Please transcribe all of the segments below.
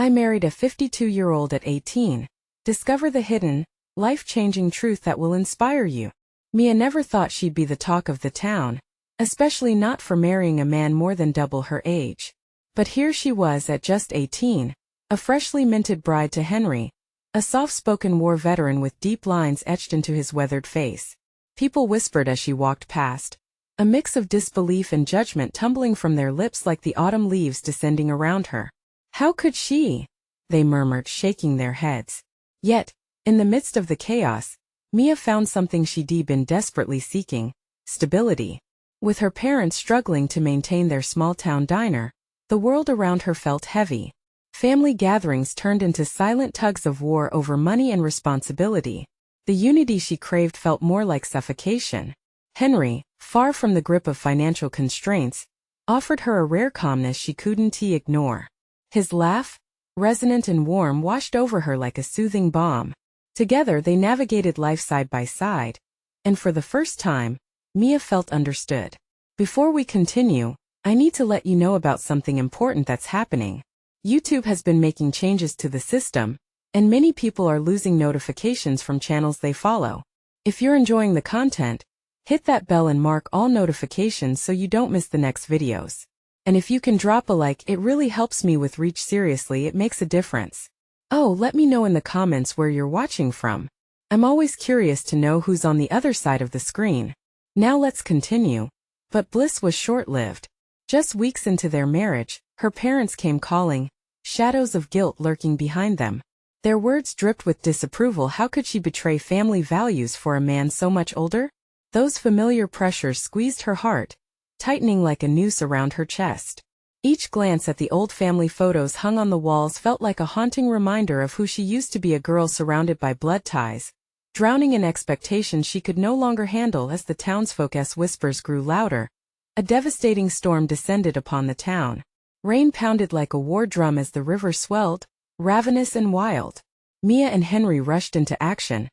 I married a 52-year-old at 18. Discover the hidden, life-changing truth that will inspire you. Mia never thought she'd be the talk of the town, especially not for marrying a man more than double her age. But here she was at just 18, a freshly minted bride to Henry, a soft-spoken war veteran with deep lines etched into his weathered face. People whispered as she walked past, a mix of disbelief and judgment tumbling from their lips like the autumn leaves descending around her. How could she? They murmured, shaking their heads. Yet, in the midst of the chaos, Mia found something she'd been desperately seeking: stability. With her parents struggling to maintain their small-town diner, the world around her felt heavy. Family gatherings turned into silent tugs of war over money and responsibility. The unity she craved felt more like suffocation. Henry, far from the grip of financial constraints, offered her a rare calmness she couldn't ignore. His laugh, resonant and warm, washed over her like a soothing balm. Together they navigated life side by side, and for the first time, Mia felt understood. Before we continue, I need to let you know about something important that's happening. YouTube has been making changes to the system, and many people are losing notifications from channels they follow. If you're enjoying the content, hit that bell and mark all notifications so you don't miss the next videos. And if you can drop a like, it really helps me with reach. Seriously, it makes a difference. Oh, let me know in the comments where you're watching from. I'm always curious to know who's on the other side of the screen. Now let's continue. But bliss was short-lived. Just weeks into their marriage, her parents came calling, shadows of guilt lurking behind them. Their words dripped with disapproval. How could she betray family values for a man so much older? Those familiar pressures squeezed her heart, tightening like a noose around her chest. Each glance at the old family photos hung on the walls felt like a haunting reminder of who she used to be, a girl surrounded by blood ties, drowning in expectations she could no longer handle. As the townsfolk's whispers grew louder, a devastating storm descended upon the town. Rain pounded like a war drum as the river swelled, ravenous and wild. Mia and Henry rushed into action,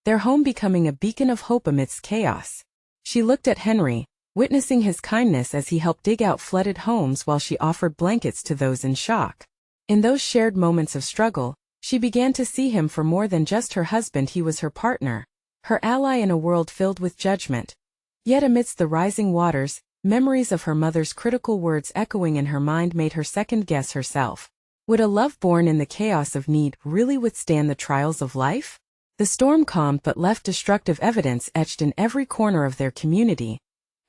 their home becoming a beacon of hope amidst chaos. She looked at Henry, witnessing his kindness as he helped dig out flooded homes while she offered blankets to those in shock. In those shared moments of struggle, she began to see him for more than just her husband. He was her partner, her ally in a world filled with judgment. Yet amidst the rising waters, memories of her mother's critical words echoing in her mind made her second-guess herself. Would a love born in the chaos of need really withstand the trials of life? The storm calmed but left destructive evidence etched in every corner of their community,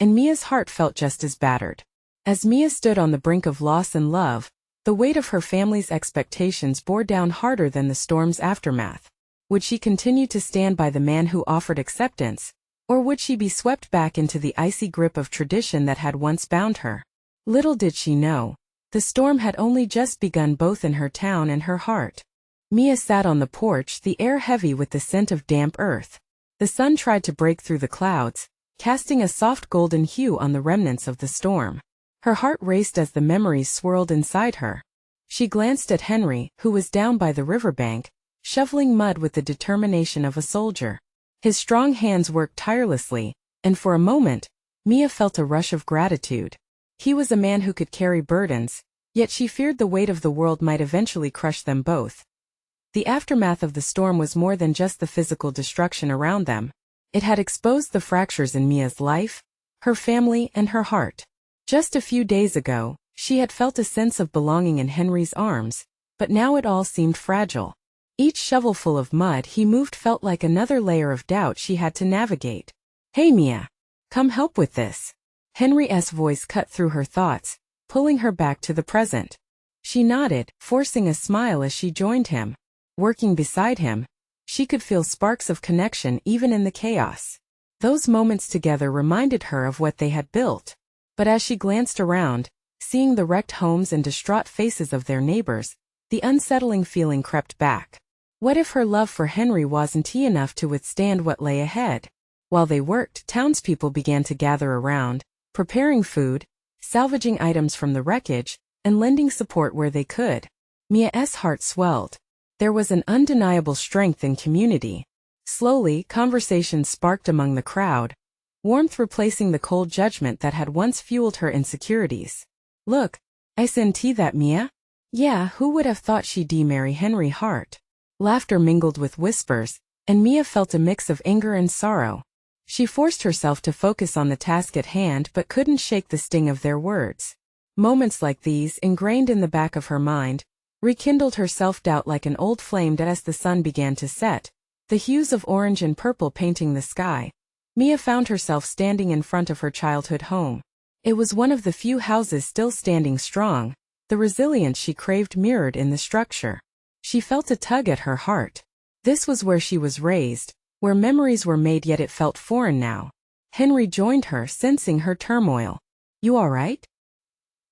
and Mia's heart felt just as battered. As Mia stood on the brink of loss and love, the weight of her family's expectations bore down harder than the storm's aftermath. Would she continue to stand by the man who offered acceptance, or would she be swept back into the icy grip of tradition that had once bound her? Little did she know, the storm had only just begun, both in her town and her heart. Mia sat on the porch, the air heavy with the scent of damp earth. The sun tried to break through the clouds, casting a soft golden hue on the remnants of the storm. Her heart raced as the memories swirled inside her. She glanced at Henry, who was down by the riverbank, shoveling mud with the determination of a soldier. His strong hands worked tirelessly, and for a moment, Mia felt a rush of gratitude. He was a man who could carry burdens, yet she feared the weight of the world might eventually crush them both. The aftermath of the storm was more than just the physical destruction around them. It had exposed the fractures in Mia's life, her family, and her heart. Just a few days ago, she had felt a sense of belonging in Henry's arms, but now it all seemed fragile. Each shovelful of mud he moved felt like another layer of doubt she had to navigate. "Hey Mia, come help with this." Henry's voice cut through her thoughts, pulling her back to the present. She nodded, forcing a smile as she joined him. Working beside him, she could feel sparks of connection even in the chaos. Those moments together reminded her of what they had built. But as she glanced around, seeing the wrecked homes and distraught faces of their neighbors, the unsettling feeling crept back. What if her love for Henry wasn't enough to withstand what lay ahead? While they worked, townspeople began to gather around, preparing food, salvaging items from the wreckage, and lending support where they could. Mia's heart swelled. There was an undeniable strength in community. Slowly, conversations sparked among the crowd, warmth replacing the cold judgment that had once fueled her insecurities. "Look, I sent that Mia." Yeah, who would have thought she'd marry Henry Hart? Laughter mingled with whispers, and Mia felt a mix of anger and sorrow. She forced herself to focus on the task at hand but couldn't shake the sting of their words. Moments like these, ingrained in the back of her mind, rekindled her self-doubt like an old flame as the sun began to set, the hues of orange and purple painting the sky. Mia found herself standing in front of her childhood home. It was one of the few houses still standing strong, the resilience she craved mirrored in the structure. She felt a tug at her heart. This was where she was raised, where memories were made, yet it felt foreign now. Henry joined her, sensing her turmoil. "You all right?"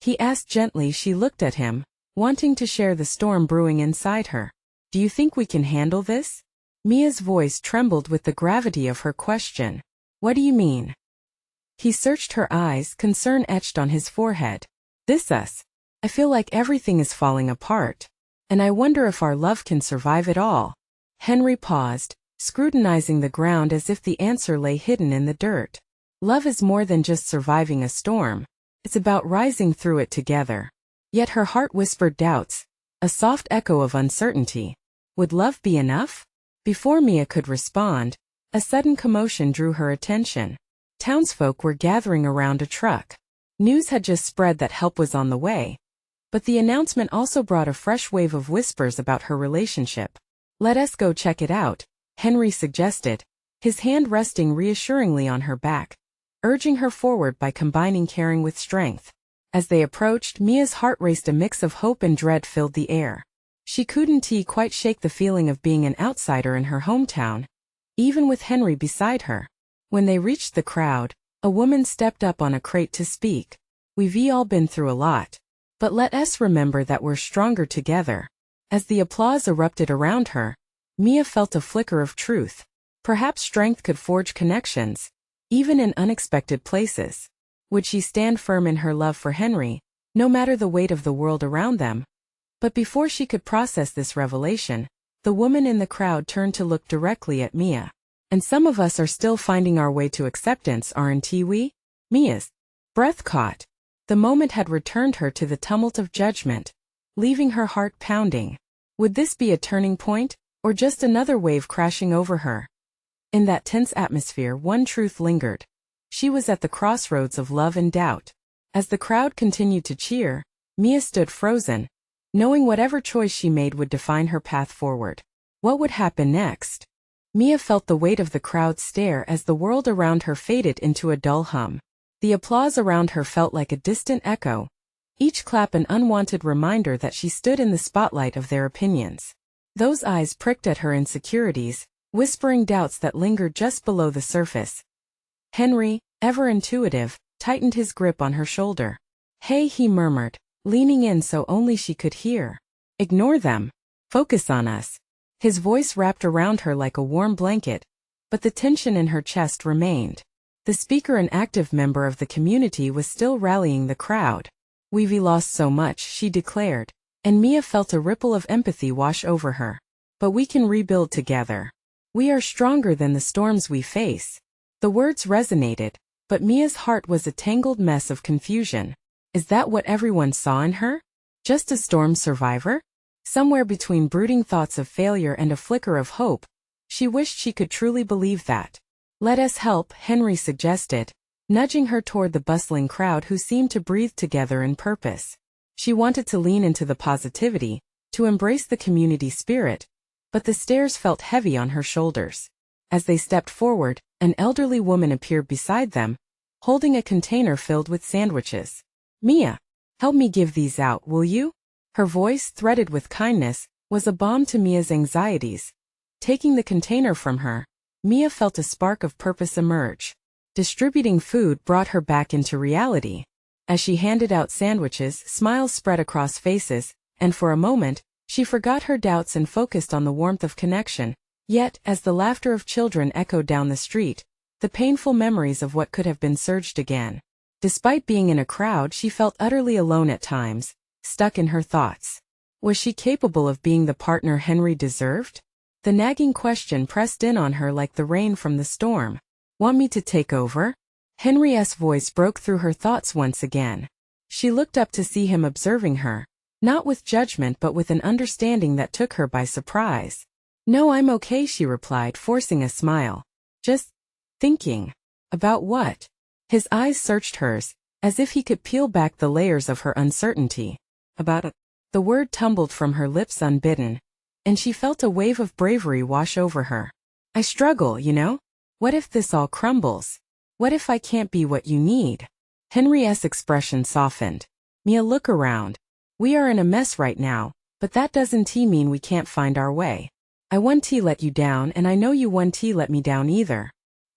he asked gently. She looked at him, wanting to share the storm brewing inside her. "Do you think we can handle this?" Mia's voice trembled with the gravity of her question. "What do you mean?" He searched her eyes, concern etched on his forehead. "This us. I feel like everything is falling apart. And I wonder if our love can survive it all." Henry paused, scrutinizing the ground as if the answer lay hidden in the dirt. Love is more than just surviving a storm. It's about rising through it together. Yet her heart whispered doubts, a soft echo of uncertainty. Would love be enough? Before Mia could respond, a sudden commotion drew her attention. Townsfolk were gathering around a truck. News had just spread that help was on the way. But the announcement also brought a fresh wave of whispers about her relationship. "Let us go check it out," Henry suggested, his hand resting reassuringly on her back, urging her forward by combining caring with strength. As they approached, Mia's heart raced. A mix of hope and dread filled the air. She couldn't quite shake the feeling of being an outsider in her hometown, even with Henry beside her. When they reached the crowd, a woman stepped up on a crate to speak. "We've all been through a lot. But let us remember that we're stronger together." As the applause erupted around her, Mia felt a flicker of truth. Perhaps strength could forge connections, even in unexpected places. Would she stand firm in her love for Henry, no matter the weight of the world around them? But before she could process this revelation, the woman in the crowd turned to look directly at Mia. "And some of us are still finding our way to acceptance, aren't we?" Mia's breath caught. The moment had returned her to the tumult of judgment, leaving her heart pounding. Would this be a turning point, or just another wave crashing over her? In that tense atmosphere, one truth lingered. She was at the crossroads of love and doubt. As the crowd continued to cheer, Mia stood frozen, knowing whatever choice she made would define her path forward. What would happen next? Mia felt the weight of the crowd's stare as the world around her faded into a dull hum. The applause around her felt like a distant echo, each clap an unwanted reminder that she stood in the spotlight of their opinions. Those eyes pricked at her insecurities, whispering doubts that lingered just below the surface. Henry, ever intuitive, tightened his grip on her shoulder. "Hey," he murmured, leaning in so only she could hear. "Ignore them. Focus on us." His voice wrapped around her like a warm blanket, but the tension in her chest remained. The speaker, an active member of the community, was still rallying the crowd. "We've lost so much," she declared, and Mia felt a ripple of empathy wash over her. "But we can rebuild together. We are stronger than the storms we face." The words resonated, but Mia's heart was a tangled mess of confusion. Is that what everyone saw in her? Just a storm survivor? Somewhere between brooding thoughts of failure and a flicker of hope, she wished she could truly believe that. "Let us help," Henry suggested, nudging her toward the bustling crowd who seemed to breathe together in purpose. She wanted to lean into the positivity, to embrace the community spirit, but the stares felt heavy on her shoulders. As they stepped forward, an elderly woman appeared beside them, holding a container filled with sandwiches. "Mia, help me give these out, will you?" Her voice, threaded with kindness, was a balm to Mia's anxieties. Taking the container from her, Mia felt a spark of purpose emerge. Distributing food brought her back into reality. As she handed out sandwiches, smiles spread across faces, and for a moment, she forgot her doubts and focused on the warmth of connection. Yet, as the laughter of children echoed down the street, the painful memories of what could have been surged again. Despite being in a crowd, she felt utterly alone at times, stuck in her thoughts. Was she capable of being the partner Henry deserved? The nagging question pressed in on her like the rain from the storm. "Want me to take over?" Henry's voice broke through her thoughts once again. She looked up to see him observing her, Not with judgment but with an understanding that took her by surprise. "No, I'm okay," she replied, forcing a smile. "Just thinking." "About what?" His eyes searched hers, as if he could peel back the layers of her uncertainty. "About a—" The word tumbled from her lips unbidden, and she felt a wave of bravery wash over her. "I struggle, you know? What if this all crumbles? What if I can't be what you need?" Henry's expression softened. "Mia, look around. We are in a mess right now, but that doesn't mean we can't find our way. I won't let you down, and I know you won't let me down either."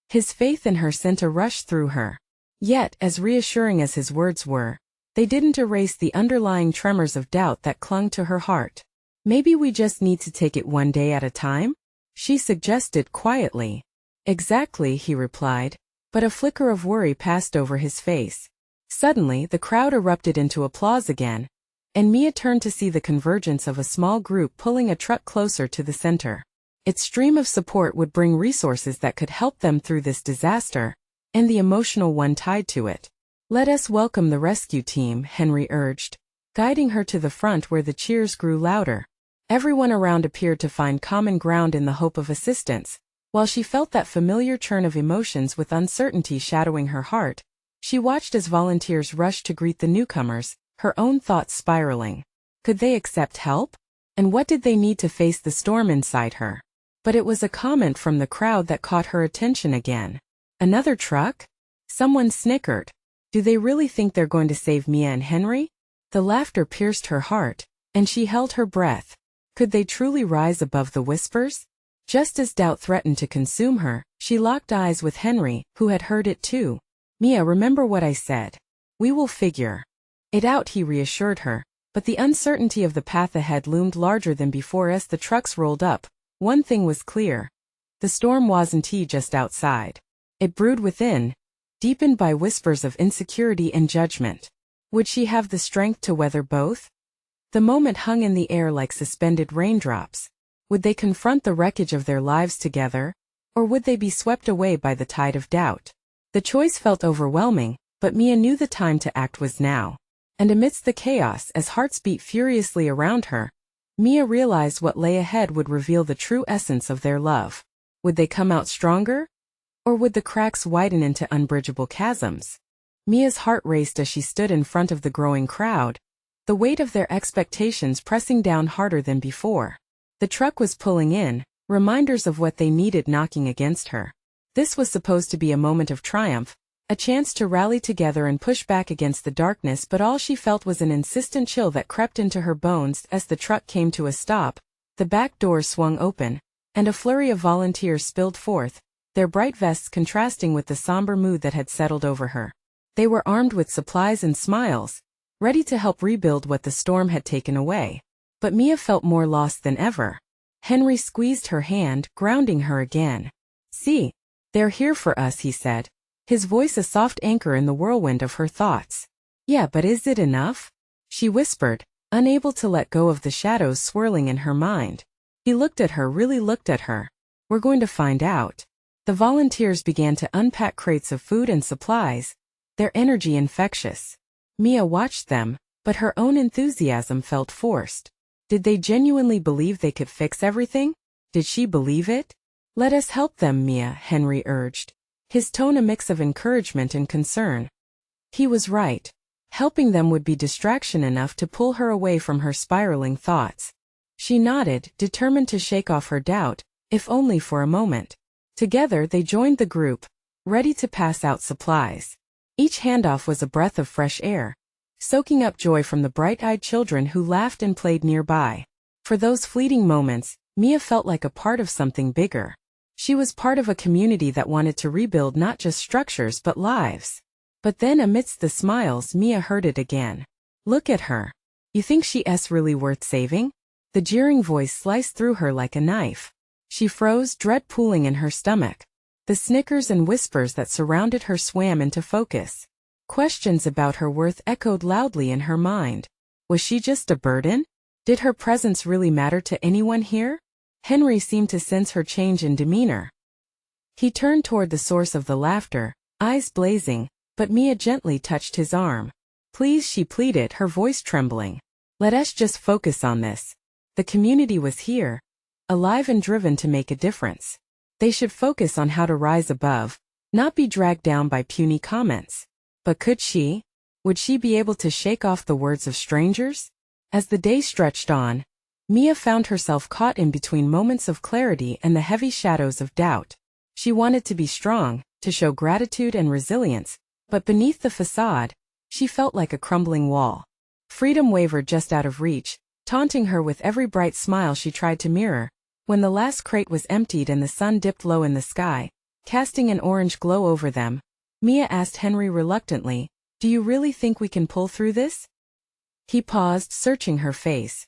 His faith in her sent a rush through her. Yet, as reassuring as his words were, they didn't erase the underlying tremors of doubt that clung to her heart. "Maybe we just need to take it one day at a time?" she suggested quietly. "Exactly," he replied, but a flicker of worry passed over his face. Suddenly, the crowd erupted into applause again, and Mia turned to see the convergence of a small group pulling a truck closer to the center. Its stream of support would bring resources that could help them through this disaster, and the emotional one tied to it. "Let us welcome the rescue team," Henry urged, guiding her to the front where the cheers grew louder. Everyone around appeared to find common ground in the hope of assistance. While she felt that familiar churn of emotions with uncertainty shadowing her heart, she watched as volunteers rushed to greet the newcomers, her own thoughts spiraling. Could they accept help? And what did they need to face the storm inside her? But it was a comment from the crowd that caught her attention again. "Another truck?" Someone snickered. "Do they really think they're going to save Mia and Henry?" The laughter pierced her heart, and she held her breath. Could they truly rise above the whispers? Just as doubt threatened to consume her, she locked eyes with Henry, who had heard it too. "Mia, remember what I said. We will figure it out," he reassured her, but the uncertainty of the path ahead loomed larger than before as the trucks rolled up. One thing was clear. The storm wasn't just outside. It brewed within, deepened by whispers of insecurity and judgment. Would she have the strength to weather both? The moment hung in the air like suspended raindrops. Would they confront the wreckage of their lives together, or would they be swept away by the tide of doubt? The choice felt overwhelming, but Mia knew the time to act was now. And amidst the chaos, as hearts beat furiously around her, Mia realized what lay ahead would reveal the true essence of their love. Would they come out stronger? Or would the cracks widen into unbridgeable chasms? Mia's heart raced as she stood in front of the growing crowd, the weight of their expectations pressing down harder than before. The truck was pulling in, reminders of what they needed knocking against her. This was supposed to be a moment of triumph, a chance to rally together and push back against the darkness, but all she felt was an insistent chill that crept into her bones as the truck came to a stop. The back doors swung open, and a flurry of volunteers spilled forth, their bright vests contrasting with the somber mood that had settled over her. They were armed with supplies and smiles, ready to help rebuild what the storm had taken away. But Mia felt more lost than ever. Henry squeezed her hand, grounding her again. "See, they're here for us," he said, his voice a soft anchor in the whirlwind of her thoughts. "Yeah, but is it enough?" she whispered, unable to let go of the shadows swirling in her mind. He looked at her, really looked at her. "We're going to find out." The volunteers began to unpack crates of food and supplies, their energy infectious. Mia watched them, but her own enthusiasm felt forced. Did they genuinely believe they could fix everything? Did she believe it? "Let us help them, Mia," Henry urged, his tone a mix of encouragement and concern. He was right. Helping them would be distraction enough to pull her away from her spiraling thoughts. She nodded, determined to shake off her doubt, if only for a moment. Together they joined the group, ready to pass out supplies. Each handoff was a breath of fresh air, soaking up joy from the bright-eyed children who laughed and played nearby. For those fleeting moments, Mia felt like a part of something bigger. She was part of a community that wanted to rebuild not just structures but lives. But then amidst the smiles, Mia heard it again. "Look at her. You think she's really worth saving?" The jeering voice sliced through her like a knife. She froze, dread pooling in her stomach. The snickers and whispers that surrounded her swam into focus. Questions about her worth echoed loudly in her mind. Was she just a burden? Did her presence really matter to anyone here? Henry seemed to sense her change in demeanor. He turned toward the source of the laughter, eyes blazing, but Mia gently touched his arm. "Please," she pleaded, her voice trembling. Let us just focus on this. The community was here, alive and driven to make a difference. They should focus on how to rise above, not be dragged down by puny comments. But could she? Would she be able to shake off the words of strangers? As the day stretched on, Mia found herself caught in between moments of clarity and the heavy shadows of doubt. She wanted to be strong, to show gratitude and resilience, but beneath the facade, she felt like a crumbling wall. Freedom wavered just out of reach, taunting her with every bright smile she tried to mirror. When the last crate was emptied and the sun dipped low in the sky, casting an orange glow over them, Mia asked Henry reluctantly, "Do you really think we can pull through this?" He paused, searching her face.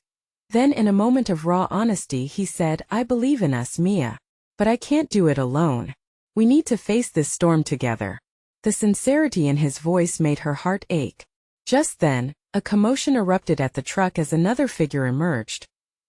Then in a moment of raw honesty he said, "I believe in us, Mia. But I can't do it alone. We need to face this storm together." The sincerity in his voice made her heart ache. Just then, a commotion erupted at the truck as another figure emerged.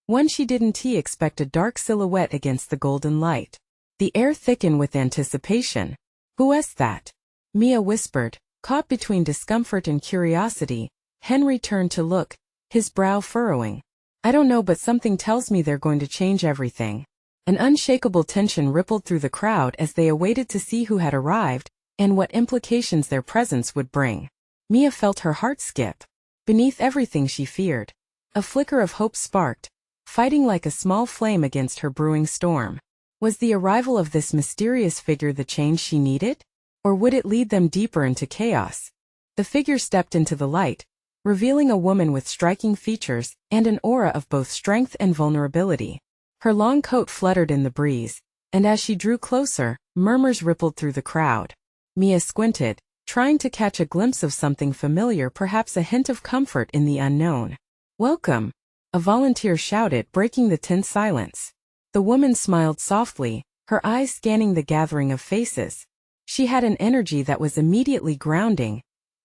One she didn't expect, a dark silhouette against the golden light. The air thickened with anticipation. "Who is that?" Mia whispered, caught between discomfort and curiosity. Henry turned to look, his brow furrowing. "I don't know, but something tells me they're going to change everything." An unshakable tension rippled through the crowd as they awaited to see who had arrived and what implications their presence would bring. Mia felt her heart skip. Beneath everything she feared, a flicker of hope sparked, fighting like a small flame against her brewing storm. Was the arrival of this mysterious figure the change she needed? Or would it lead them deeper into chaos? The figure stepped into the light, revealing a woman with striking features and an aura of both strength and vulnerability. Her long coat fluttered in the breeze, and as she drew closer, murmurs rippled through the crowd. Mia squinted, trying to catch a glimpse of something familiar, perhaps a hint of comfort in the unknown. "Welcome," a volunteer shouted, breaking the tense silence. The woman smiled softly, her eyes scanning the gathering of faces. She had an energy that was immediately grounding,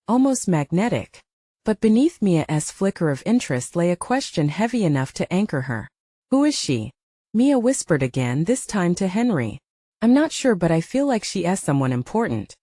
almost magnetic. But beneath Mia's flicker of interest lay a question heavy enough to anchor her. "Who is she?" Mia whispered again, this time to Henry. "I'm not sure, but I feel like she is someone important."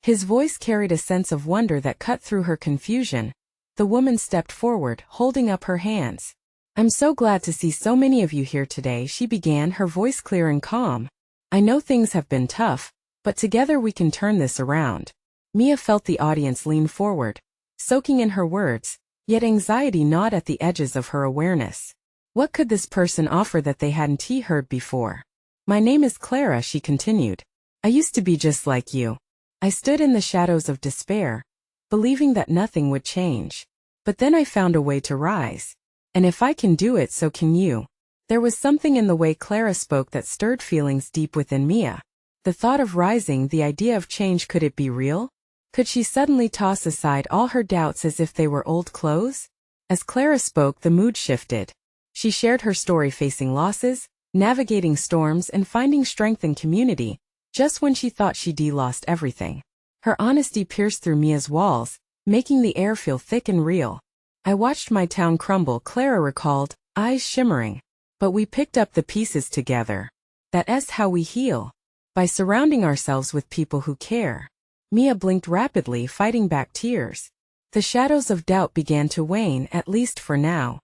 His voice carried a sense of wonder that cut through her confusion. The woman stepped forward, holding up her hands. "I'm so glad to see so many of you here today," she began, her voice clear and calm. "I know things have been tough, but together we can turn this around." Mia felt the audience lean forward, soaking in her words, yet anxiety gnawed at the edges of her awareness. What could this person offer that they hadn't heard before? "My name is Clara," she continued. "I used to be just like you. I stood in the shadows of despair, believing that nothing would change. But then I found a way to rise. And if I can do it, so can you." There was something in the way Clara spoke that stirred feelings deep within Mia. The thought of rising, the idea of change, could it be real? Could she suddenly toss aside all her doubts as if they were old clothes? As Clara spoke, the mood shifted. She shared her story, facing losses, navigating storms, and finding strength in community, just when she thought she'd lost everything. Her honesty pierced through Mia's walls, making the air feel thick and real. "I watched my town crumble," Clara recalled, eyes shimmering. "But we picked up the pieces together. That's how we heal. By surrounding ourselves with people who care." Mia blinked rapidly, fighting back tears. The shadows of doubt began to wane, at least for now.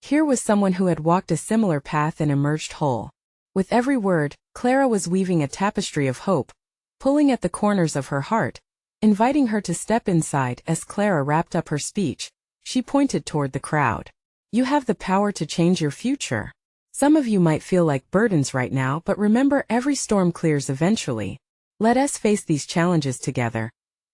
Here was someone who had walked a similar path and emerged whole. With every word, Clara was weaving a tapestry of hope, pulling at the corners of her heart, inviting her to step inside. As Clara wrapped up her speech, she pointed toward the crowd. "You have the power to change your future. Some of you might feel like burdens right now, but remember, every storm clears eventually. Let us face these challenges together.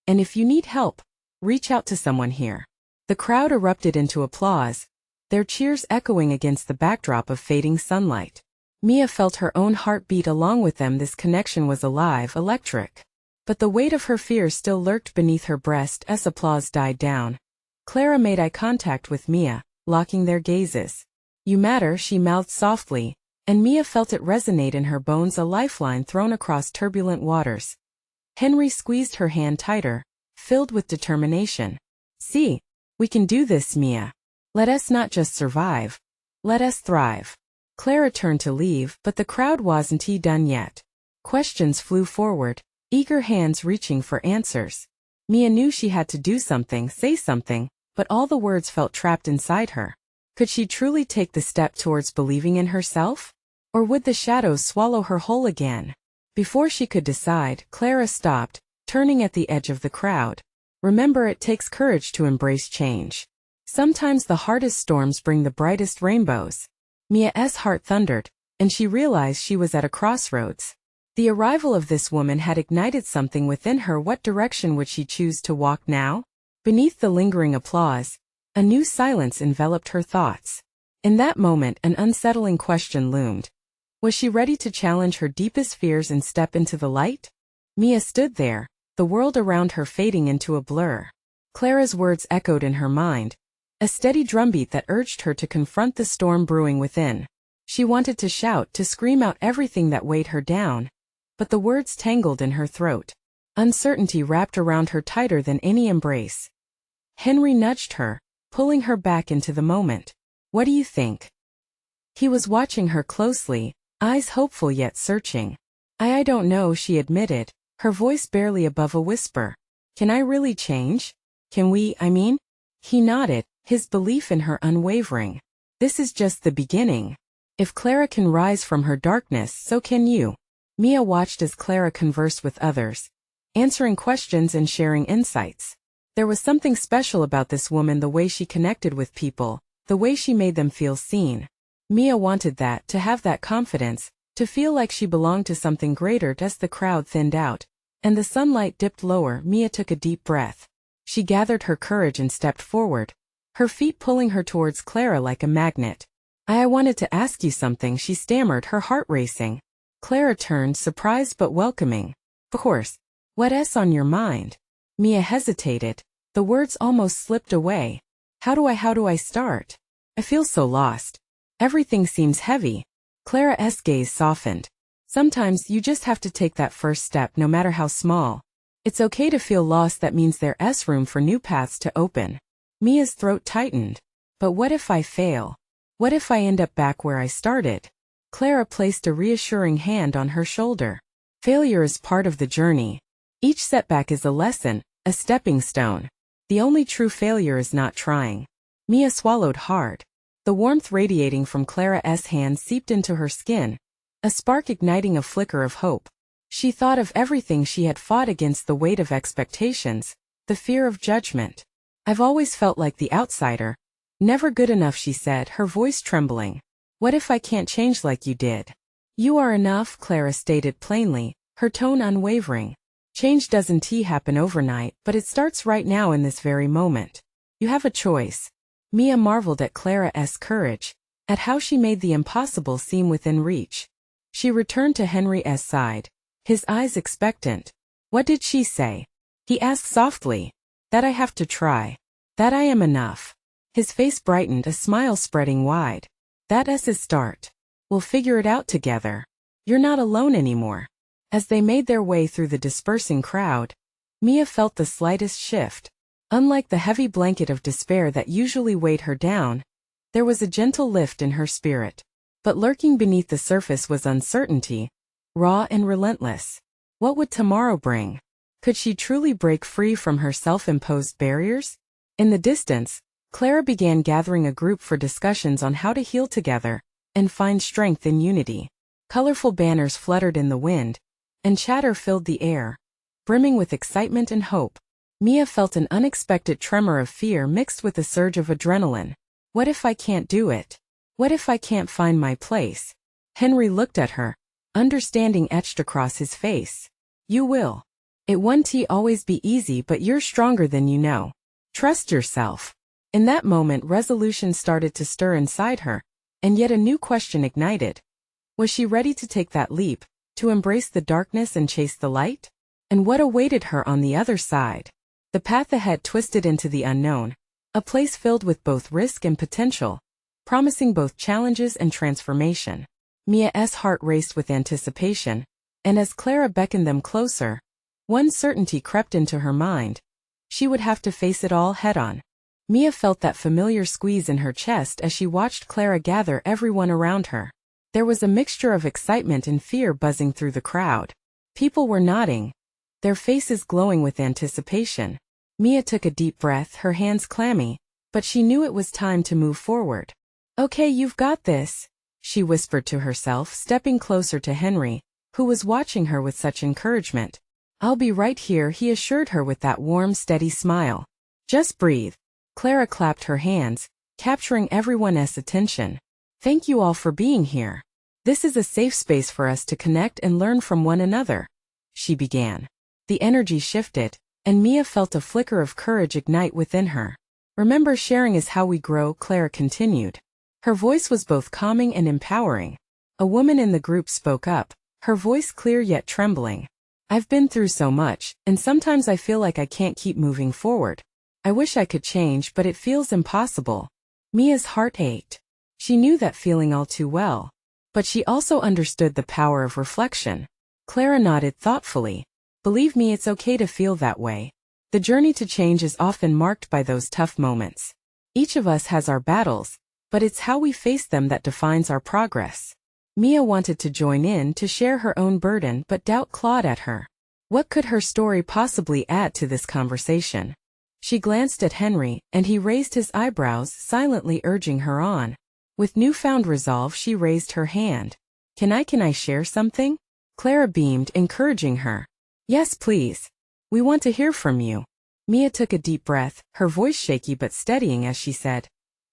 And if you need help, reach out to someone here." The crowd erupted into applause, their cheers echoing against the backdrop of fading sunlight. Mia felt her own heart beat along with them. This connection was alive, electric. But the weight of her fears still lurked beneath her breast as applause died down. Clara made eye contact with Mia, locking their gazes. "You matter," she mouthed softly, and Mia felt it resonate in her bones, a lifeline thrown across turbulent waters. Henry squeezed her hand tighter, filled with determination. "See, we can do this, Mia. Let us not just survive. Let us thrive." Clara turned to leave, but the crowd wasn't done yet. Questions flew forward, eager hands reaching for answers. Mia knew she had to do something, say something, but all the words felt trapped inside her. Could she truly take the step towards believing in herself? Or would the shadows swallow her whole again? Before she could decide, Clara stopped, turning at the edge of the crowd. Remember, it takes courage to embrace change. Sometimes the hardest storms bring the brightest rainbows. Mia's heart thundered, and she realized she was at a crossroads. The arrival of this woman had ignited something within her. What direction would she choose to walk now? Beneath the lingering applause, a new silence enveloped her thoughts. In that moment, an unsettling question loomed. Was she ready to challenge her deepest fears and step into the light? Mia stood there, the world around her fading into a blur. Clara's words echoed in her mind, a steady drumbeat that urged her to confront the storm brewing within. She wanted to shout, to scream out everything that weighed her down, but the words tangled in her throat. Uncertainty wrapped around her tighter than any embrace. Henry nudged her, pulling her back into the moment. What do you think? He was watching her closely, eyes hopeful yet searching. I don't know, she admitted, her voice barely above a whisper. Can I really change? Can we, He nodded, his belief in her unwavering. This is just the beginning. If Clara can rise from her darkness, so can you. Mia watched as Clara conversed with others, answering questions and sharing insights. There was something special about this woman, the way she connected with people, the way she made them feel seen. Mia wanted that, to have that confidence, to feel like she belonged to something greater. As the crowd thinned out, and the sunlight dipped lower, Mia took a deep breath. She gathered her courage and stepped forward, her feet pulling her towards Clara like a magnet. I wanted to ask you something, she stammered, her heart racing. Clara turned, surprised but welcoming. Of course. What's on your mind? Mia hesitated. The words almost slipped away. How do I start? I feel so lost. Everything seems heavy. Clara's gaze softened. Sometimes you just have to take that first step, no matter how small. It's okay to feel lost, that means there's room for new paths to open. Mia's throat tightened. But what if I fail? What if I end up back where I started? Clara placed a reassuring hand on her shoulder. Failure is part of the journey. Each setback is a lesson, a stepping stone. The only true failure is not trying. Mia swallowed hard. The warmth radiating from Clara's hand seeped into her skin, a spark igniting a flicker of hope. She thought of everything she had fought against, the weight of expectations, the fear of judgment. I've always felt like the outsider. Never good enough, she said, her voice trembling. What if I can't change like you did? You are enough, Clara stated plainly, her tone unwavering. Change doesn't happen overnight, but it starts right now, in this very moment. You have a choice. Mia marveled at Clara's courage, at how she made the impossible seem within reach. She returned to Henry's side, his eyes expectant. What did she say? He asked softly. That I have to try. That I am enough. His face brightened, a smile spreading wide. That's his start. We'll figure it out together. You're not alone anymore. As they made their way through the dispersing crowd, Mia felt the slightest shift. Unlike the heavy blanket of despair that usually weighed her down, there was a gentle lift in her spirit. But lurking beneath the surface was uncertainty, raw and relentless. What would tomorrow bring? Could she truly break free from her self-imposed barriers? In the distance, Clara began gathering a group for discussions on how to heal together and find strength in unity. Colorful banners fluttered in the wind, and chatter filled the air, brimming with excitement and hope. Mia felt an unexpected tremor of fear mixed with a surge of adrenaline. What if I can't do it? What if I can't find my place? Henry looked at her, understanding etched across his face. You will. It won't always be easy, but you're stronger than you know. Trust yourself. In that moment, resolution started to stir inside her, and yet a new question ignited. Was she ready to take that leap, to embrace the darkness and chase the light? And what awaited her on the other side? The path ahead twisted into the unknown, a place filled with both risk and potential, promising both challenges and transformation. Mia's heart raced with anticipation, and as Clara beckoned them closer, one certainty crept into her mind. She would have to face it all head-on. Mia felt that familiar squeeze in her chest as she watched Clara gather everyone around her. There was a mixture of excitement and fear buzzing through the crowd. People were nodding, their faces glowing with anticipation. Mia took a deep breath, her hands clammy, but she knew it was time to move forward. "Okay, you've got this," she whispered to herself, stepping closer to Henry, who was watching her with such encouragement. "I'll be right here," he assured her with that warm, steady smile. "Just breathe." Clara clapped her hands, capturing everyone's attention. "Thank you all for being here. This is a safe space for us to connect and learn from one another," she began. The energy shifted, and Mia felt a flicker of courage ignite within her. "Remember, sharing is how we grow," Clara continued. Her voice was both calming and empowering. A woman in the group spoke up, her voice clear yet trembling. "I've been through so much, and sometimes I feel like I can't keep moving forward. I wish I could change, but it feels impossible." Mia's heart ached. She knew that feeling all too well. But she also understood the power of reflection. Clara nodded thoughtfully. "Believe me, it's okay to feel that way. The journey to change is often marked by those tough moments. Each of us has our battles, but it's how we face them that defines our progress." Mia wanted to join in to share her own burden, but doubt clawed at her. What could her story possibly add to this conversation? She glanced at Henry, and he raised his eyebrows, silently urging her on. With newfound resolve, she raised her hand. Can I share something?" Clara beamed, encouraging her. "Yes, please. We want to hear from you." Mia took a deep breath, her voice shaky but steadying as she said,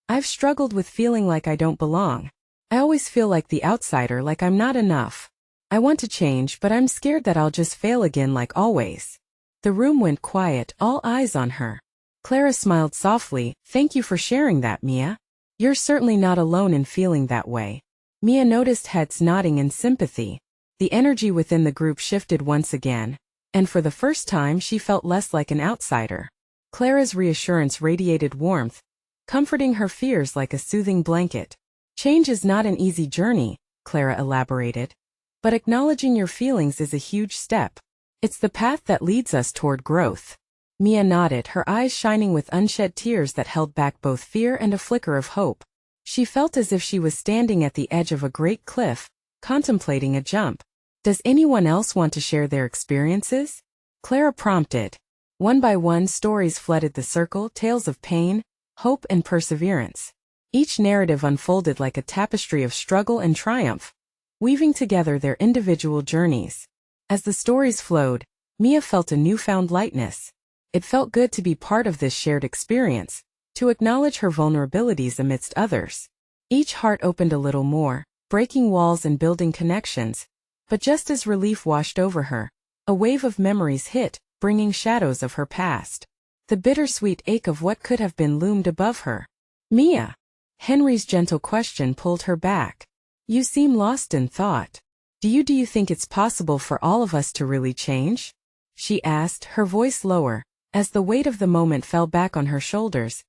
"I've struggled with feeling like I don't belong. I always feel like the outsider, like I'm not enough. I want to change, but I'm scared that I'll just fail again like always." The room went quiet, all eyes on her. Clara smiled softly. "Thank you for sharing that, Mia. You're certainly not alone in feeling that way." Mia noticed heads nodding in sympathy. The energy within the group shifted once again, and for the first time she felt less like an outsider. Clara's reassurance radiated warmth, comforting her fears like a soothing blanket. "Change is not an easy journey," Clara elaborated, "but acknowledging your feelings is a huge step. It's the path that leads us toward growth." Mia nodded, her eyes shining with unshed tears that held back both fear and a flicker of hope. She felt as if she was standing at the edge of a great cliff, contemplating a jump. "Does anyone else want to share their experiences?" Clara prompted. One by one, stories flooded the circle, tales of pain, hope, and perseverance. Each narrative unfolded like a tapestry of struggle and triumph, weaving together their individual journeys. As the stories flowed, Mia felt a newfound lightness. It felt good to be part of this shared experience, to acknowledge her vulnerabilities amidst others. Each heart opened a little more, breaking walls and building connections. But just as relief washed over her, a wave of memories hit, bringing shadows of her past. The bittersweet ache of what could have been loomed above her. "Mia!" Henry's gentle question pulled her back. "You seem lost in thought. Do you think it's possible for all of us to really change?" she asked, her voice lower, as the weight of the moment fell back on her shoulders.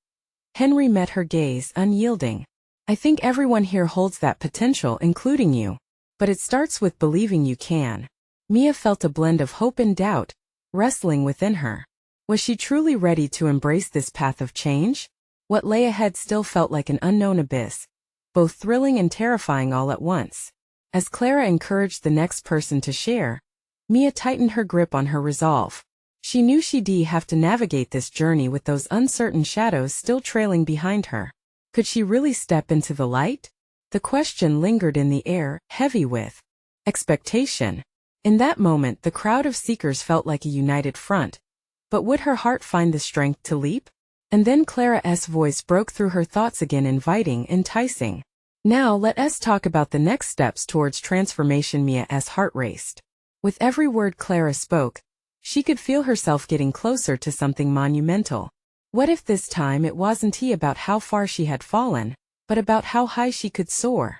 Henry met her gaze, unyielding. "I think everyone here holds that potential, including you. But it starts with believing you can." Mia felt a blend of hope and doubt, wrestling within her. Was she truly ready to embrace this path of change? What lay ahead still felt like an unknown abyss, both thrilling and terrifying all at once. As Clara encouraged the next person to share, Mia tightened her grip on her resolve. She knew she'd have to navigate this journey with those uncertain shadows still trailing behind her. Could she really step into the light? The question lingered in the air, heavy with expectation. In that moment, the crowd of seekers felt like a united front. But would her heart find the strength to leap? And then Clara's voice broke through her thoughts again, inviting, enticing. "Now let us talk about the next steps towards transformation." Mia's heart raced. With every word Clara spoke, she could feel herself getting closer to something monumental. What if this time it wasn't about how far she had fallen, but about how high she could soar?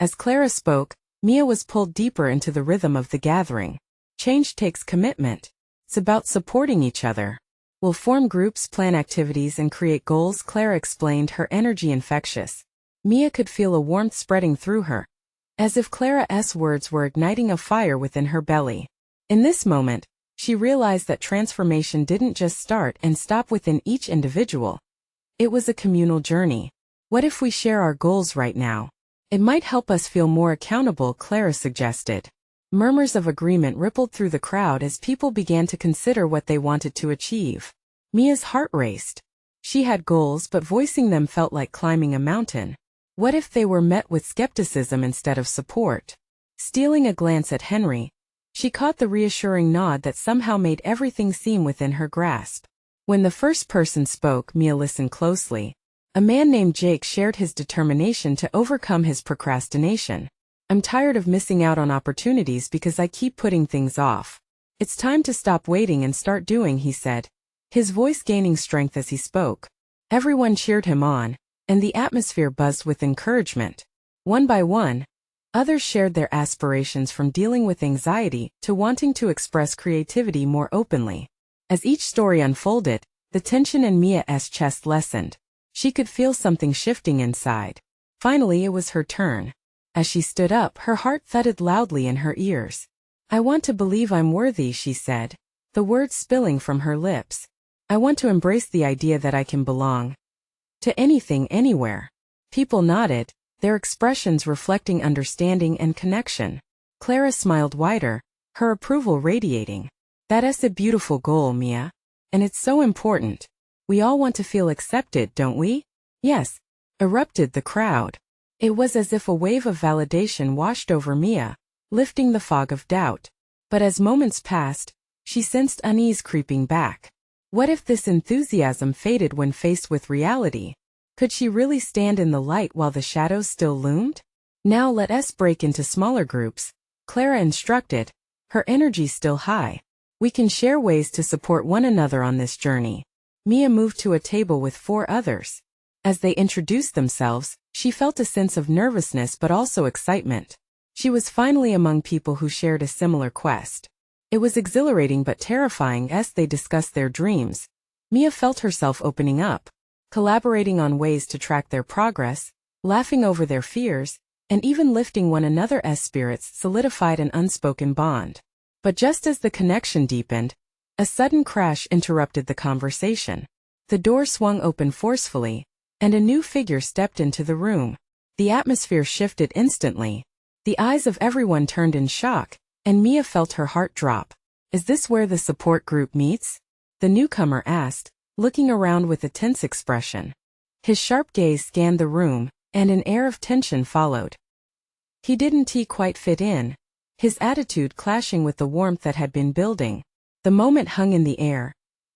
As Clara spoke, Mia was pulled deeper into the rhythm of the gathering. Change takes commitment. It's about supporting each other. "We'll form groups, plan activities, and create goals," Clara explained, her energy infectious. Mia could feel a warmth spreading through her, as if Clara's words were igniting a fire within her belly. In this moment, she realized that transformation didn't just start and stop within each individual. It was a communal journey. "What if we share our goals right now? It might help us feel more accountable," Clara suggested. Murmurs of agreement rippled through the crowd as people began to consider what they wanted to achieve. Mia's heart raced. She had goals, but voicing them felt like climbing a mountain. What if they were met with skepticism instead of support? Stealing a glance at Henry, she caught the reassuring nod that somehow made everything seem within her grasp. When the first person spoke, Mia listened closely. A man named Jake shared his determination to overcome his procrastination. I'm tired of missing out on opportunities because I keep putting things off. It's time to stop waiting and start doing, he said, his voice gaining strength as he spoke. Everyone cheered him on, and the atmosphere buzzed with encouragement. One by one, others shared their aspirations from dealing with anxiety to wanting to express creativity more openly. As each story unfolded, the tension in Mia's chest lessened. She could feel something shifting inside. Finally, it was her turn. As she stood up, her heart thudded loudly in her ears. I want to believe I'm worthy, she said, the words spilling from her lips. I want to embrace the idea that I can belong to anything, anywhere. People nodded, their expressions reflecting understanding and connection. Clara smiled wider, her approval radiating. That's a beautiful goal, Mia. And it's so important. We all want to feel accepted, don't we? Yes, erupted the crowd. It was as if a wave of validation washed over Mia, lifting the fog of doubt. But as moments passed, she sensed unease creeping back. What if this enthusiasm faded when faced with reality? Could she really stand in the light while the shadows still loomed? Now let us break into smaller groups, Clara instructed, her energy still high. We can share ways to support one another on this journey. Mia moved to a table with 4 others. As they introduced themselves, she felt a sense of nervousness but also excitement. She was finally among people who shared a similar quest. It was exhilarating but terrifying as they discussed their dreams. Mia felt herself opening up, collaborating on ways to track their progress, laughing over their fears, and even lifting one another's spirits solidified an unspoken bond. But just as the connection deepened, a sudden crash interrupted the conversation. The door swung open forcefully, and a new figure stepped into the room. The atmosphere shifted instantly. The eyes of everyone turned in shock, and Mia felt her heart drop. Is this where the support group meets? The newcomer asked, looking around with a tense expression. His sharp gaze scanned the room, and an air of tension followed. He didn't quite fit in, his attitude clashing with the warmth that had been building. The moment hung in the air,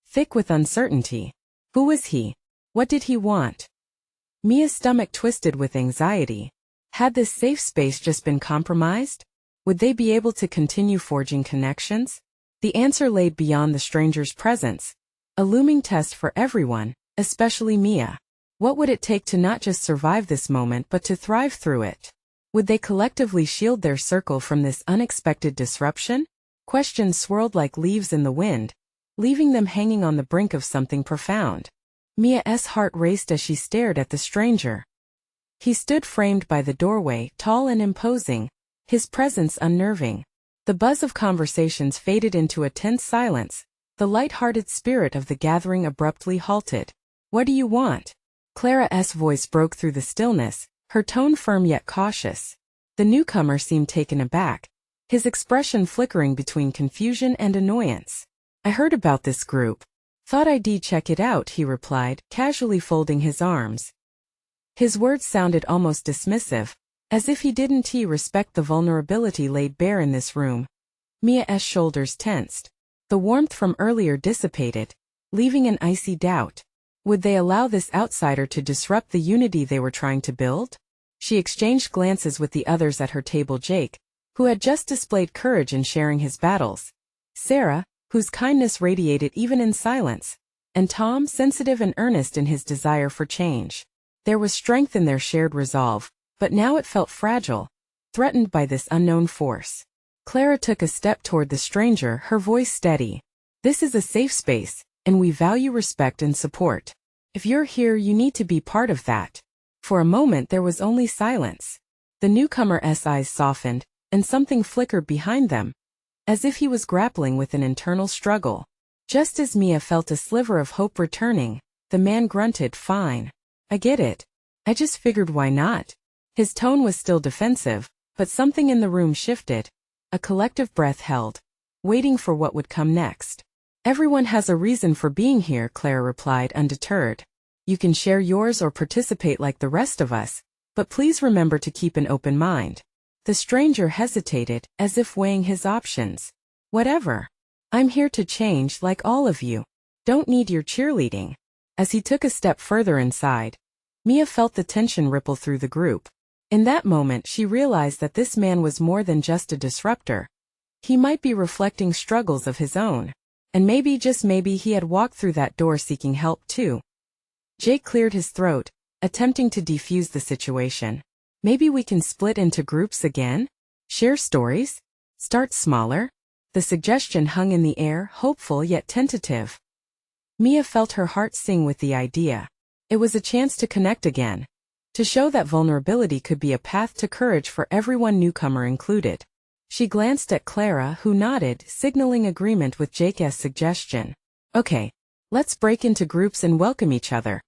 thick with uncertainty. Who was he? What did he want? Mia's stomach twisted with anxiety. Had this safe space just been compromised? Would they be able to continue forging connections? The answer lay beyond the stranger's presence, a looming test for everyone, especially Mia. What would it take to not just survive this moment but to thrive through it? Would they collectively shield their circle from this unexpected disruption? Questions swirled like leaves in the wind, leaving them hanging on the brink of something profound. Mia's heart raced as she stared at the stranger. He stood framed by the doorway, tall and imposing, his presence unnerving. The buzz of conversations faded into a tense silence. The light-hearted spirit of the gathering abruptly halted. What do you want? Clara's voice broke through the stillness, her tone firm yet cautious. The newcomer seemed taken aback, his expression flickering between confusion and annoyance. I heard about this group. Thought I'd check it out, he replied, casually folding his arms. His words sounded almost dismissive, as if he didn't respect the vulnerability laid bare in this room. Mia's shoulders tensed. The warmth from earlier dissipated, leaving an icy doubt. Would they allow this outsider to disrupt the unity they were trying to build? She exchanged glances with the others at her table. Jake, who had just displayed courage in sharing his battles. Sarah, whose kindness radiated even in silence. And Tom, sensitive and earnest in his desire for change. There was strength in their shared resolve, but now it felt fragile, threatened by this unknown force. Clara took a step toward the stranger, her voice steady. This is a safe space, and we value respect and support. If you're here, you need to be part of that. For a moment there was only silence. The newcomer's eyes softened, and something flickered behind them, as if he was grappling with an internal struggle. Just as Mia felt a sliver of hope returning, the man grunted, "Fine. I get it. I just figured why not." His tone was still defensive, but something in the room shifted. A collective breath held, waiting for what would come next. Everyone has a reason for being here, Clara replied, undeterred. You can share yours or participate like the rest of us, but please remember to keep an open mind. The stranger hesitated, as if weighing his options. Whatever. I'm here to change like all of you. Don't need your cheerleading. As he took a step further inside, Mia felt the tension ripple through the group. In that moment she realized that this man was more than just a disruptor. He might be reflecting struggles of his own. And maybe, just maybe, he had walked through that door seeking help too. Jake cleared his throat, attempting to defuse the situation. Maybe we can split into groups again? Share stories? Start smaller? The suggestion hung in the air, hopeful yet tentative. Mia felt her heart sing with the idea. It was a chance to connect again. To show that vulnerability could be a path to courage for everyone, newcomer included. She glanced at Clara, who nodded, signaling agreement with Jake's suggestion. Okay, let's break into groups and welcome each other.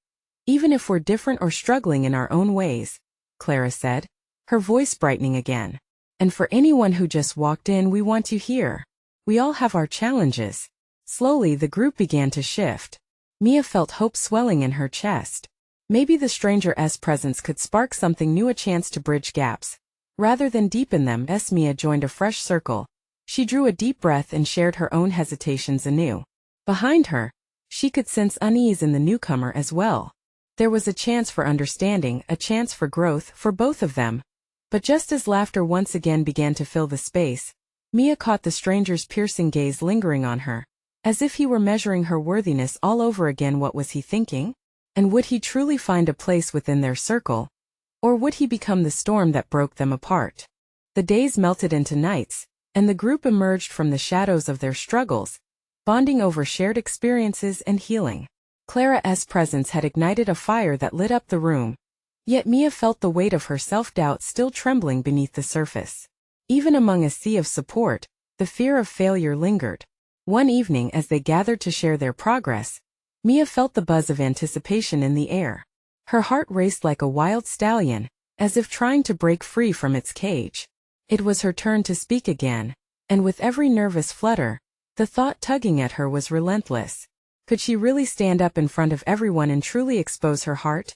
Even if we're different or struggling in our own ways, Clara said, her voice brightening again. And for anyone who just walked in, we want you here. We all have our challenges. Slowly the group began to shift. Mia felt hope swelling in her chest. Maybe the stranger's presence could spark something new, a chance to bridge gaps, rather than deepen them. As Mia joined a fresh circle, she drew a deep breath and shared her own hesitations anew. Behind her, she could sense unease in the newcomer as well. There was a chance for understanding, a chance for growth for both of them. But just as laughter once again began to fill the space, Mia caught the stranger's piercing gaze lingering on her, as if he were measuring her worthiness all over again. What was he thinking? And would he truly find a place within their circle? Or would he become the storm that broke them apart? The days melted into nights, and the group emerged from the shadows of their struggles, bonding over shared experiences and healing. Clara's presence had ignited a fire that lit up the room. Yet Mia felt the weight of her self-doubt still trembling beneath the surface. Even among a sea of support, the fear of failure lingered. One evening, as they gathered to share their progress, Mia felt the buzz of anticipation in the air. Her heart raced like a wild stallion, as if trying to break free from its cage. It was her turn to speak again, and with every nervous flutter, the thought tugging at her was relentless. Could she really stand up in front of everyone and truly expose her heart?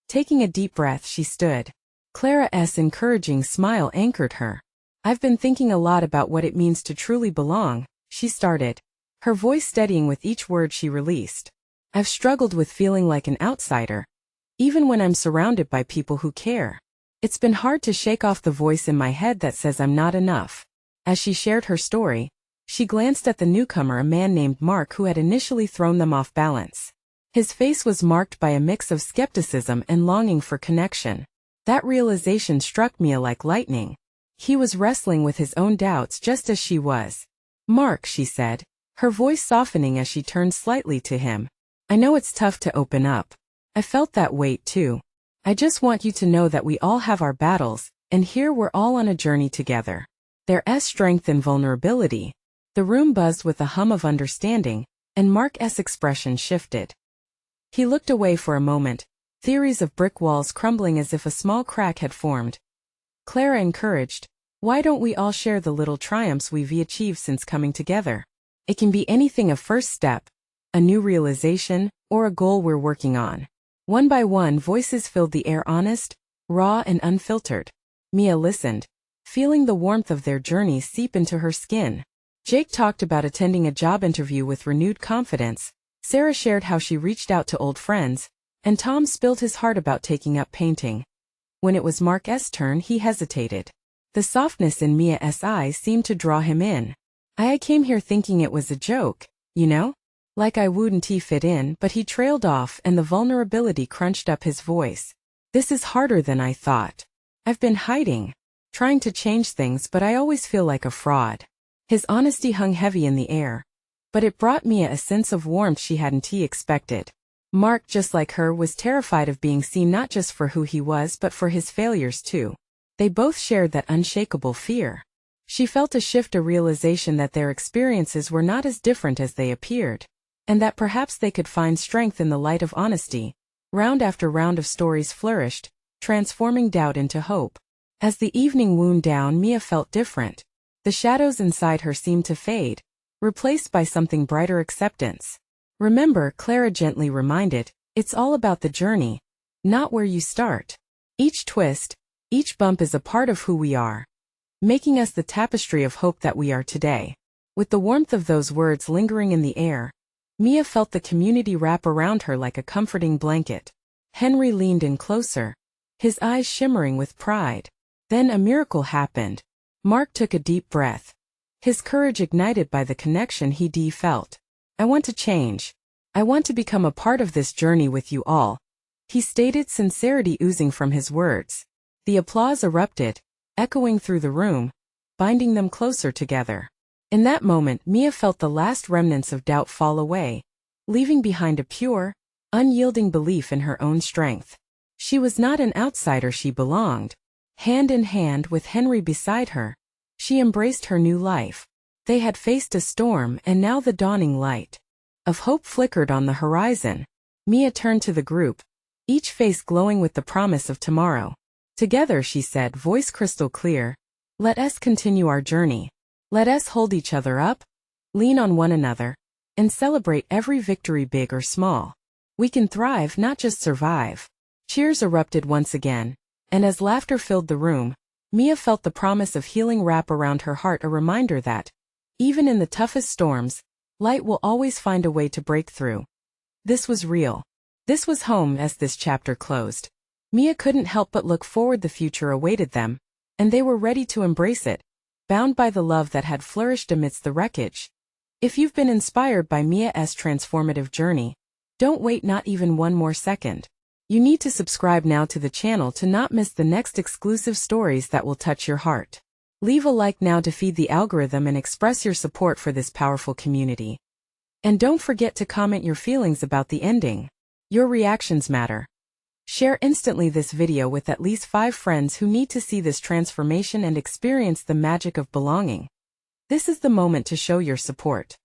Taking a deep breath, she stood. Clara's encouraging smile anchored her. I've been thinking a lot about what it means to truly belong, she started, her voice steadying with each word she released. I've struggled with feeling like an outsider, even when I'm surrounded by people who care. It's been hard to shake off the voice in my head that says I'm not enough. As she shared her story, she glanced at the newcomer, a man named Mark, who had initially thrown them off balance. His face was marked by a mix of skepticism and longing for connection. That realization struck Mia like lightning. He was wrestling with his own doubts just as she was. Mark, she said, her voice softening as she turned slightly to him. I know it's tough to open up. I felt that weight too. I just want you to know that we all have our battles, and here we're all on a journey together. There's strength in vulnerability. The room buzzed with a hum of understanding, and Mark's expression shifted. He looked away for a moment, theories of brick walls crumbling as if a small crack had formed. Clara encouraged, why don't we all share the little triumphs we've achieved since coming together? It can be anything, a first step, a new realization, or a goal we're working on. One by one, voices filled the air, honest, raw, and unfiltered. Mia listened, feeling the warmth of their journey seep into her skin. Jake talked about attending a job interview with renewed confidence. Sarah shared how she reached out to old friends, and Tom spilled his heart about taking up painting. When it was Mark's turn, he hesitated. The softness in Mia's eyes seemed to draw him in. I came here thinking it was a joke, you know? Like I wouldn't fit in, but he trailed off, and the vulnerability crunched up his voice. This is harder than I thought. I've been hiding, trying to change things, but I always feel like a fraud. His honesty hung heavy in the air, but it brought Mia a sense of warmth she hadn't expected. Mark, just like her, was terrified of being seen, not just for who he was but for his failures too. They both shared that unshakable fear. She felt a shift, a realization that their experiences were not as different as they appeared, and that perhaps they could find strength in the light of honesty. Round after round of stories flourished, transforming doubt into hope. As the evening wound down, Mia felt different. The shadows inside her seemed to fade, replaced by something brighter, acceptance. Remember, Clara gently reminded, It's all about the journey, not where you start. Each twist, each bump is a part of who we are, making us the tapestry of hope that we are today. With the warmth of those words lingering in the air, Mia felt the community wrap around her like a comforting blanket. Henry leaned in closer, his eyes shimmering with pride. Then a miracle happened. Mark took a deep breath, his courage ignited by the connection he felt. I want to change. I want to become a part of this journey with you all, he stated, sincerity oozing from his words. The applause erupted, echoing through the room, binding them closer together. In that moment, Mia felt the last remnants of doubt fall away, leaving behind a pure, unyielding belief in her own strength. She was not an outsider, she belonged. Hand in hand with Henry beside her, she embraced her new life. They had faced a storm, and now the dawning light of hope flickered on the horizon. Mia turned to the group, each face glowing with the promise of tomorrow. Together, she said, voice crystal clear, let us continue our journey. Let us hold each other up, lean on one another, and celebrate every victory, big or small. We can thrive, not just survive. Cheers erupted once again, and as laughter filled the room, Mia felt the promise of healing wrap around her heart, a reminder that, even in the toughest storms, light will always find a way to break through. This was real. This was home. As this chapter closed, Mia couldn't help but look forward. The future awaited them, and they were ready to embrace it, bound by the love that had flourished amidst the wreckage. If you've been inspired by Mia's transformative journey, don't wait not even one more second. You need to subscribe now to the channel to not miss the next exclusive stories that will touch your heart. Leave a like now to feed the algorithm and express your support for this powerful community. And don't forget to comment your feelings about the ending. Your reactions matter. Share instantly this video with at least 5 friends who need to see this transformation and experience the magic of belonging. This is the moment to show your support.